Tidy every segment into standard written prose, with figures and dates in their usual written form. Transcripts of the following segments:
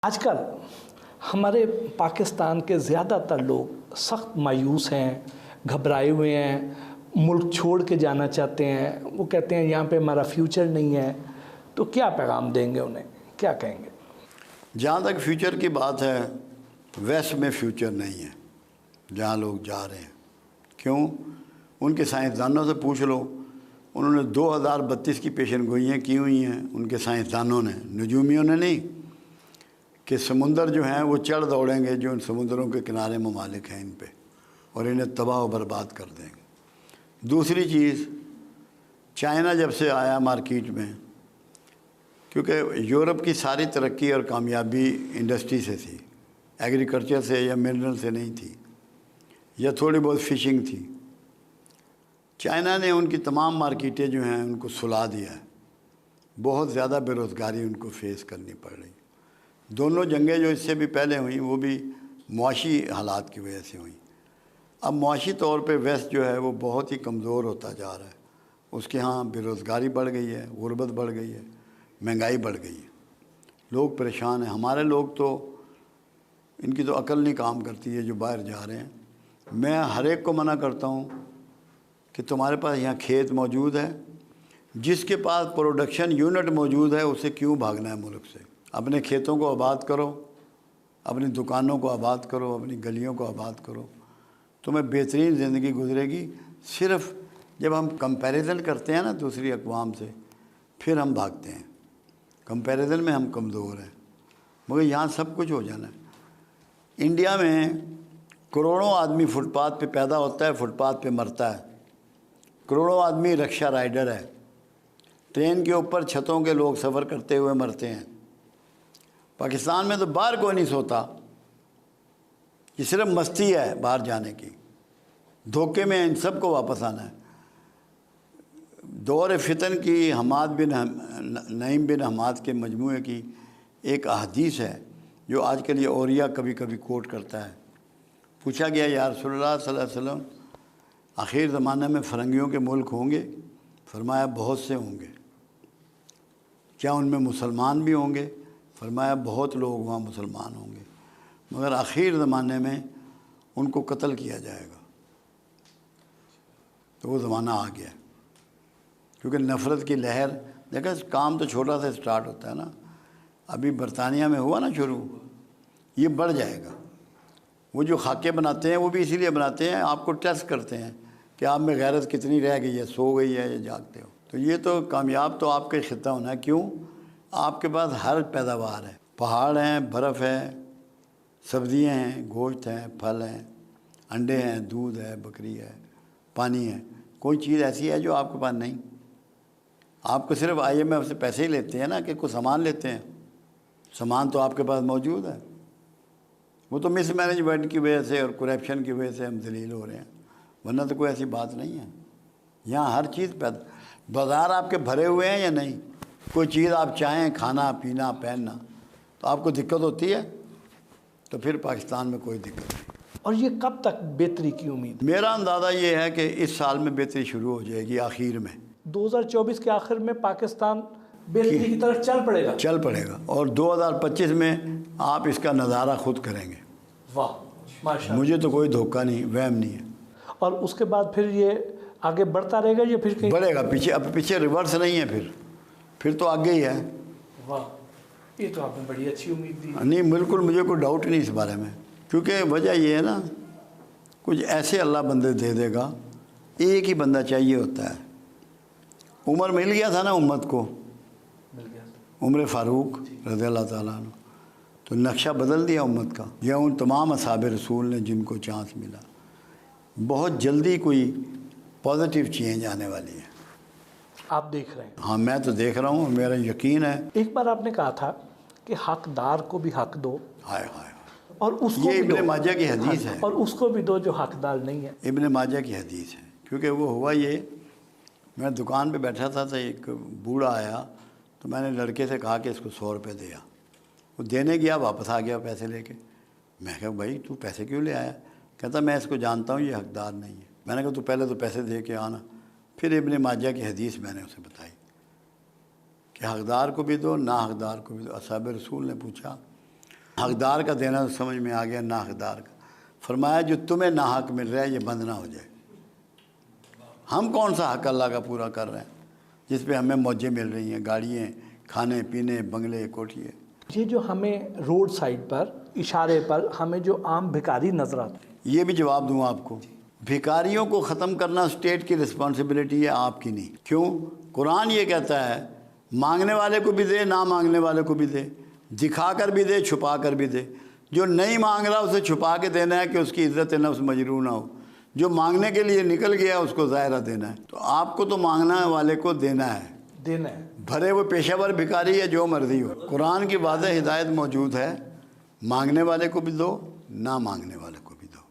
آج کل ہمارے پاکستان کے زیادہ تر لوگ سخت مایوس ہیں، گھبرائے ہوئے ہیں، ملک چھوڑ کے جانا چاہتے ہیں۔ وہ کہتے ہیں یہاں پہ ہمارا فیوچر نہیں ہے۔ تو کیا پیغام دیں گے انہیں، کیا کہیں گے؟ جہاں تک فیوچر کی بات ہے، ویسٹ میں فیوچر نہیں ہے جہاں لوگ جا رہے ہیں۔ کیوں؟ ان کے سائنسدانوں سے پوچھ لو، انہوں نے 2032 کی پیشن گوئیاں کی ہوئی ہیں ان کے سائنسدانوں نے، نجومیوں نے نہیں، کہ سمندر جو ہیں وہ چڑھ دوڑیں گے جو ان سمندروں کے کنارے ممالک ہیں ان پہ، اور انہیں تباہ و برباد کر دیں گے۔ دوسری چیز، چائنا جب سے آیا مارکیٹ میں، کیونکہ یورپ کی ساری ترقی اور کامیابی انڈسٹری سے تھی، ایگریکلچر سے یا منرل سے نہیں تھی، یا تھوڑی بہت فشنگ تھی۔ چائنا نے ان کی تمام مارکیٹیں جو ہیں ان کو سلا دیا ہے، بہت زیادہ بے روزگاری ان کو فیس کرنی پڑ رہی۔ دونوں جنگیں جو اس سے بھی پہلے ہوئیں وہ بھی معاشی حالات کی وجہ سے ہوئیں۔ اب معاشی طور پہ ویسٹ جو ہے وہ بہت ہی کمزور ہوتا جا رہا ہے، اس کے ہاں بے روزگاری بڑھ گئی ہے، غربت بڑھ گئی ہے، مہنگائی بڑھ گئی ہے، لوگ پریشان ہیں۔ ہمارے لوگ تو ان کی تو عقل نہیں کام کرتی ہے جو باہر جا رہے ہیں۔ میں ہر ایک کو منع کرتا ہوں کہ تمہارے پاس یہاں کھیت موجود ہے، جس کے پاس پروڈکشن یونٹ موجود ہے اسے کیوں بھاگنا ہے ملک سے؟ اپنے کھیتوں کو آباد کرو، اپنی دکانوں کو آباد کرو، اپنی گلیوں کو آباد کرو، تمہیں بہترین زندگی گزرے گی۔ صرف جب ہم کمپیریزن کرتے ہیں نا دوسری اقوام سے، پھر ہم بھاگتے ہیں، کمپیریزن میں ہم کمزور ہیں، مگر یہاں سب کچھ ہو جانا ہے۔ انڈیا میں کروڑوں آدمی فٹ پاتھ پہ پیدا ہوتا ہے، فٹ پاتھ پہ مرتا ہے، کروڑوں آدمی رکشہ رائڈر ہے، ٹرین کے اوپر چھتوں کے لوگ سفر کرتے ہوئے مرتے ہیں۔ پاکستان میں تو باہر کوئی نہیں سوتا، یہ صرف مستی ہے باہر جانے کی، دھوکے میں ان سب کو واپس آنا ہے۔ دور فتن کی حماد بن نعیم بن حماد کے مجموعے کی ایک احادیث ہے جو آج کل یہ اوریہ کبھی کبھی کوٹ کرتا ہے۔ پوچھا گیا یا رسول اللہ صلی اللہ علیہ وسلم، آخر زمانہ میں فرنگیوں کے ملک ہوں گے؟ فرمایا بہت سے ہوں گے۔ کیا ان میں مسلمان بھی ہوں گے؟ فرمایا بہت لوگ وہاں مسلمان ہوں گے، مگر آخر زمانے میں ان کو قتل کیا جائے گا۔ تو وہ زمانہ آ گیا، کیونکہ نفرت کی لہر، دیکھا کام تو چھوٹا سا سٹارٹ ہوتا ہے نا، ابھی برطانیہ میں ہوا نا شروع، یہ بڑھ جائے گا۔ وہ جو خاکے بناتے ہیں وہ بھی اسی لیے بناتے ہیں، آپ کو ٹیسٹ کرتے ہیں کہ آپ میں غیرت کتنی رہ گئی ہے، سو گئی ہے یا جاگتے ہو۔ تو یہ تو کامیاب تو آپ کا خطہ ہونا ہے۔ کیوں؟ آپ کے پاس ہر پیداوار ہے، پہاڑ ہیں، برف ہے، سبزیاں ہیں، گوشت ہیں، پھل ہیں، انڈے ہیں، دودھ ہے، بکری ہے، پانی ہے۔ کوئی چیز ایسی ہے جو آپ کے پاس نہیں؟ آپ کو صرف IMF سے پیسے ہی لیتے ہیں نا کہ کوئی سامان لیتے ہیں، سامان تو آپ کے پاس موجود ہے۔ وہ تو مس مینجمنٹ کی وجہ سے اور کرپشن کی وجہ سے ہم ذلیل ہو رہے ہیں، ورنہ تو کوئی ایسی بات نہیں ہے۔ یہاں ہر چیز بازار آپ کے بھرے ہوئے ہیں یا نہیں؟ کوئی چیز آپ چاہیں کھانا پینا پہننا تو آپ کو دقت ہوتی ہے؟ تو پھر پاکستان میں کوئی دقت نہیں۔ اور یہ کب تک بہتری کی امید؟ میرا اندازہ یہ ہے کہ اس سال میں بہتری شروع ہو جائے گی، آخر میں 2024 کے آخر میں پاکستان بہتری کی طرف چل پڑے گا؟ چل پڑے گا، اور 2025 میں آپ اس کا نظارہ خود کریں گے۔ واہ ماشاء اللہ، مجھے تو کوئی دھوکہ نہیں، وہم نہیں ہے۔ اور اس کے بعد پھر یہ آگے بڑھتا رہے گا یا پھر کہیں؟ بڑھے گا، پیچھے اب پیچھے ریورس نہیں ہے، پھر تو آگے ہی ہے۔ واہ، یہ تو آپ نے بڑی اچھی امید دی۔ نہیں بالکل، مجھے کوئی ڈاؤٹ نہیں اس بارے میں، کیونکہ وجہ یہ ہے نا، کچھ ایسے اللہ بندے دے دے گا، ایک ہی بندہ چاہیے ہوتا ہے۔ عمر مل گیا تھا نا امت کو، مل گیا، عمر فاروق رضی اللہ تعالیٰ عنہ، تو نقشہ بدل دیا امت کا، یا ان تمام اصحاب رسول نے جن کو چانس ملا۔ بہت جلدی کوئی پازیٹیو چینج آنے والی ہے، آپ دیکھ رہے ہیں؟ ہاں میں تو دیکھ رہا ہوں، میرا یقین ہے۔ ایک بار آپ نے کہا تھا کہ حقدار کو بھی حق دو، ہائے ہائے، اور اس کو یہ بھی دو، ابن ماجہ کی حدیث ہے، اور اس کو بھی دو جو حقدار نہیں ہے۔ ابن ماجہ کی حدیث ہے، کیونکہ وہ ہوا یہ، میں دکان پہ بیٹھا تھا تو ایک بوڑھا آیا، تو میں نے لڑکے سے کہا کہ اس کو 100 روپے دیا۔ وہ دینے گیا، واپس آ گیا پیسے لے کے۔ میں کہا بھائی تو پیسے کیوں لے آیا؟ کہتا میں اس کو جانتا ہوں، یہ حقدار نہیں ہے۔ میں نے کہا تو پہلے تو پیسے دے کے آنا۔ پھر ابن ماجہ کی حدیث میں نے اسے بتائی کہ حقدار کو بھی دو، نا حقدار کو بھی دو۔ اصحاب رسول نے پوچھا حقدار کا دینا تو سمجھ میں آ گیا، نا حقدار کا۔ فرمایا جو تمہیں ناحق مل رہا ہے یہ بند نہ ہو جائے۔ ہم کون سا حق اللہ کا پورا کر رہے ہیں جس پہ ہمیں موجیں مل رہی ہیں، گاڑیاں، کھانے پینے، بنگلے، کوٹھیے۔ یہ جو ہمیں روڈ سائڈ پر اشارے پر ہمیں جو عام بھکاری نظر آتے ہیں، یہ بھی جواب دوں آپ کو، بھکاریوں کو ختم کرنا اسٹیٹ کی رسپانسبلٹی ہے، آپ کی نہیں۔ کیوں؟ قرآن یہ کہتا ہے مانگنے والے کو بھی دے، نہ مانگنے والے کو بھی دے، دکھا کر بھی دے، چھپا کر بھی دے۔ جو نہیں مانگ رہا اسے چھپا کے دینا ہے کہ اس کی عزت نفس مجروح نہ ہو، جو مانگنے کے لیے نکل گیا اس کو ظاہرہ دینا ہے۔ تو آپ کو تو مانگنا والے کو دینا ہے، بھرے وہ پیشہ ور بھکاری ہے جو مرضی ہو۔ قرآن کی واضح ہدایت موجود ہے، مانگنے والے کو بھی دو، نہ مانگنے والے کو بھی دو،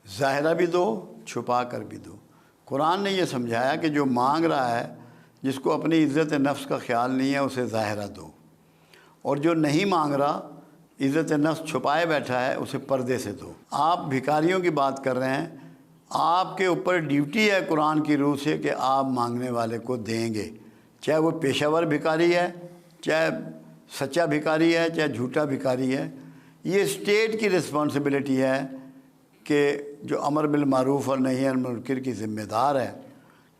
ظاہرہ بھی دو، چھپا کر بھی دو۔ قرآن نے یہ سمجھایا کہ جو مانگ رہا ہے، جس کو اپنی عزت نفس کا خیال نہیں ہے، اسے ظاہرہ دو، اور جو نہیں مانگ رہا، عزت نفس چھپائے بیٹھا ہے، اسے پردے سے دو۔ آپ بھکاریوں کی بات کر رہے ہیں، آپ کے اوپر ڈیوٹی ہے قرآن کی روح سے کہ آپ مانگنے والے کو دیں گے، چاہے وہ پیشہ ور بھکاری ہے، چاہے سچا بھکاری ہے، چاہے جھوٹا بھکاری ہے۔ یہ اسٹیٹ کی رسپانسبلٹی ہے کہ جو امر بالمعروف اور نہی عن المنکر کی ذمہ دار ہے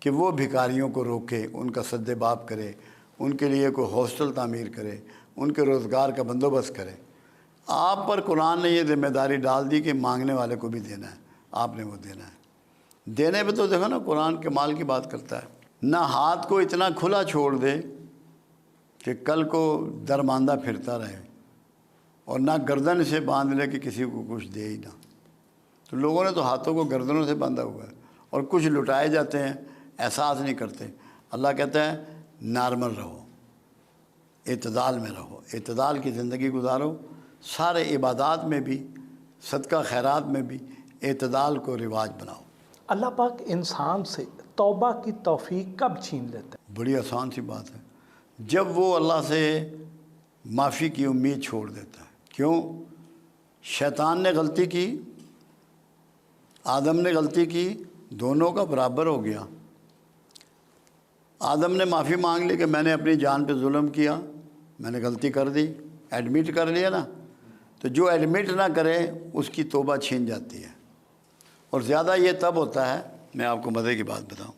کہ وہ بھکاریوں کو روکے، ان کا سد باب کرے، ان کے لیے کوئی ہاسٹل تعمیر کرے، ان کے روزگار کا بندوبست کرے۔ آپ پر قرآن نے یہ ذمہ داری ڈال دی کہ مانگنے والے کو بھی دینا ہے، آپ نے وہ دینا ہے۔ دینے پہ تو دیکھو نا، قرآن کمال کی بات کرتا ہے، نہ ہاتھ کو اتنا کھلا چھوڑ دے کہ کل کو درماندہ پھرتا رہے، اور نہ گردن سے باندھ لے کہ کسی کو کچھ دے ہی نہ۔ تو لوگوں نے تو ہاتھوں کو گردنوں سے باندھا ہوا ہے، اور کچھ لٹائے جاتے ہیں، احساس نہیں کرتے۔ اللہ کہتا ہے نارمل رہو، اعتدال میں رہو، اعتدال کی زندگی گزارو، سارے عبادات میں بھی، صدقہ خیرات میں بھی اعتدال کو رواج بناؤ۔ اللہ پاک انسان سے توبہ کی توفیق کب چھین لیتا ہے؟ بڑی آسان سی بات ہے، جب وہ اللہ سے معافی کی امید چھوڑ دیتا ہے۔ کیوں؟ شیطان نے غلطی کی، آدم نے غلطی کی، دونوں کا برابر ہو گیا۔ آدم نے معافی مانگ لی کہ میں نے اپنی جان پہ ظلم کیا، میں نے غلطی کر دی، ایڈمٹ کر لیا نا۔ تو جو ایڈمٹ نہ کرے اس کی توبہ چھین جاتی ہے، اور زیادہ یہ تب ہوتا ہے۔ میں آپ کو مزے کی بات بتاؤں،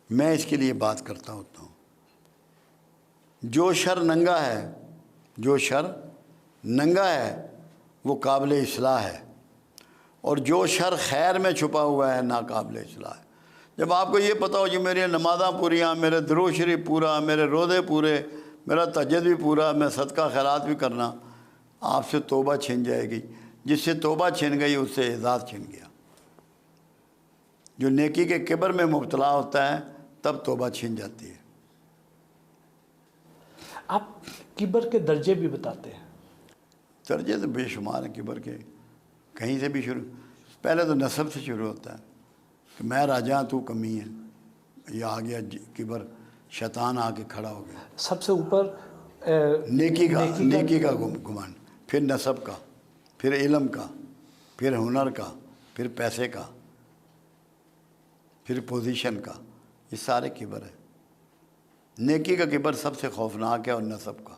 میں اس کے لیے بات کرتا ہوتا ہوں، جو شر ننگا ہے، جو شر ننگا ہے وہ قابل اصلاح ہے، اور جو شر خیر میں چھپا ہوا ہے ناقابل اصلاح ہے۔ جب آپ کو یہ پتہ ہو کہ میری نمازاں پوریاں، میرے درود شریف پورا، میرے روزے پورے، میرا تہجد بھی پورا، میں صدقہ خیرات بھی کرنا، آپ سے توبہ چھن جائے گی۔ جس سے توبہ چھن گئی اس سے اعزاز چھن گیا۔ جو نیکی کے کبر میں مبتلا ہوتا ہے تب توبہ چھن جاتی ہے۔ آپ کبر کے درجے بھی بتاتے ہیں۔ درجے تو بے شمار ہیں کبر کے، کہیں سے بھی شروع، پہلے تو نسب سے شروع ہوتا ہے کہ میں راجا تو کمی ہے، یہ آ گیا کبر، شیطان آ کے کھڑا ہو گیا۔ سب سے اوپر نیکی کا گمان، پھر نسب کا، پھر علم کا، پھر ہنر کا، پھر پیسے کا، پھر پوزیشن کا، یہ سارے کبر ہے۔ نیکی کا کبر سب سے خوفناک ہے، اور نسب کا۔